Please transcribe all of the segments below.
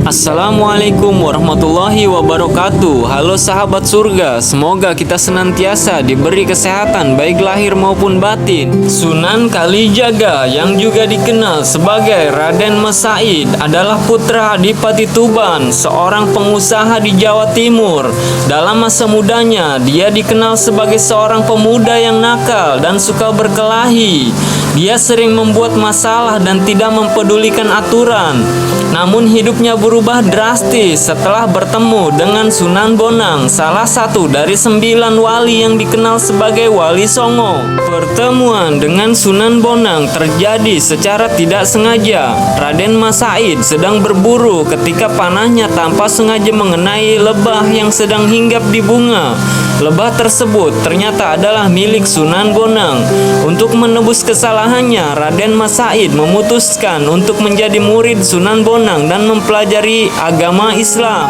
Assalamualaikum warahmatullahi wabarakatuh. Halo sahabat surga, semoga kita senantiasa diberi kesehatan baik lahir maupun batin. Sunan Kalijaga yang juga dikenal sebagai Raden Mas Said adalah putra Adipati Tuban, seorang pengusaha di Jawa Timur. Dalam masa mudanya, dia dikenal sebagai seorang pemuda yang nakal dan suka berkelahi. Dia sering membuat masalah dan tidak mempedulikan aturan. Namun hidupnya berubah drastis setelah bertemu dengan Sunan Bonang, salah satu dari 9 wali yang dikenal sebagai Wali Songo. Pertemuan dengan Sunan Bonang terjadi secara tidak sengaja. Raden Mas Said sedang berburu ketika panahnya tanpa sengaja mengenai lebah yang sedang hinggap di bunga. Lebah tersebut ternyata adalah milik Sunan Bonang. Untuk menebus kesalahannya, Raden Mas Said memutuskan untuk menjadi murid Sunan Bonang dan mempelajari agama Islam.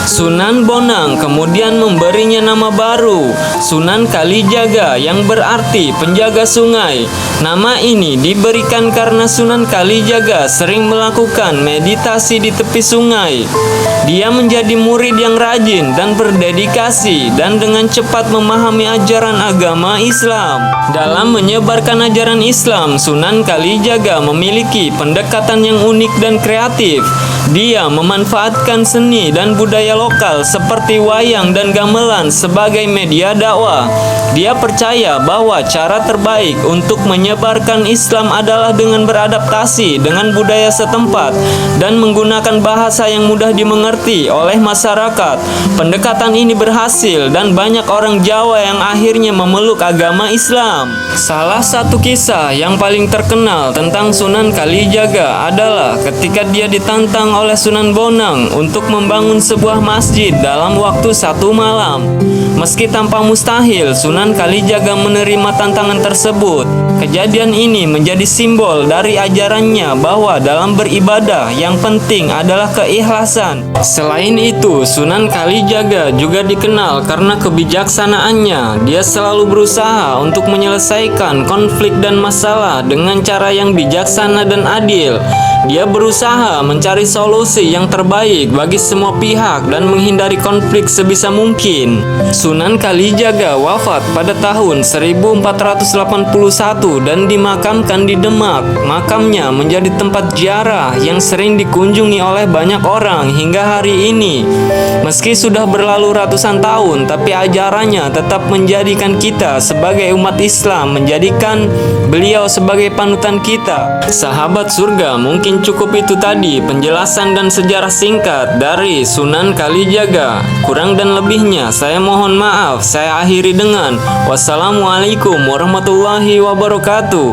Sunan Bonang kemudian memberinya nama baru, Sunan Kalijaga, yang berarti penjaga sungai. Nama ini diberikan karena Sunan Kalijaga sering melakukan meditasi di tepi sungai. Dia menjadi murid yang rajin dan berdedikasi dan dengan cepat memahami ajaran agama Islam. Dalam menyebarkan ajaran Islam, Sunan Kalijaga memiliki pendekatan yang unik dan kreatif. Dia memanfaatkan seni dan budaya lokal seperti wayang dan gamelan sebagai media dakwah. Dia percaya bahwa cara terbaik untuk menyebarkan Islam adalah dengan beradaptasi dengan budaya setempat dan menggunakan bahasa yang mudah dimengerti oleh masyarakat. Pendekatan ini berhasil dan banyak orang Jawa yang akhirnya memeluk agama Islam. Salah satu kisah yang paling terkenal tentang Sunan Kalijaga adalah ketika dia ditantang oleh Sunan Bonang untuk membangun sebuah masjid dalam waktu 1 malam. Meski tanpa mustahil, Sunan Kalijaga menerima tantangan tersebut. Kejadian ini menjadi simbol dari ajarannya bahwa dalam beribadah yang penting adalah keikhlasan. Selain itu, Sunan Kalijaga juga dikenal karena kebijaksanaannya. Dia selalu berusaha untuk menyelesaikan konflik dan masalah dengan cara yang bijaksana dan adil. Dia berusaha mencari solusi yang terbaik bagi semua pihak dan menghindari konflik sebisa mungkin. Sunan Kalijaga wafat pada tahun 1481 dan dimakamkan di Demak. Makamnya menjadi tempat ziarah yang sering dikunjungi oleh banyak orang hingga hari ini. Meski sudah berlalu ratusan tahun, tapi ajarannya tetap menjadikan kita sebagai umat Islam, menjadikan beliau sebagai panutan kita. Sahabat surga, mungkin cukup itu tadi penjelasan dan sejarah singkat dari Sunan Kalijaga. Kurang dan lebihnya saya mohon maaf. Saya akhiri dengan wassalamualaikum warahmatullahi wabarakatuh.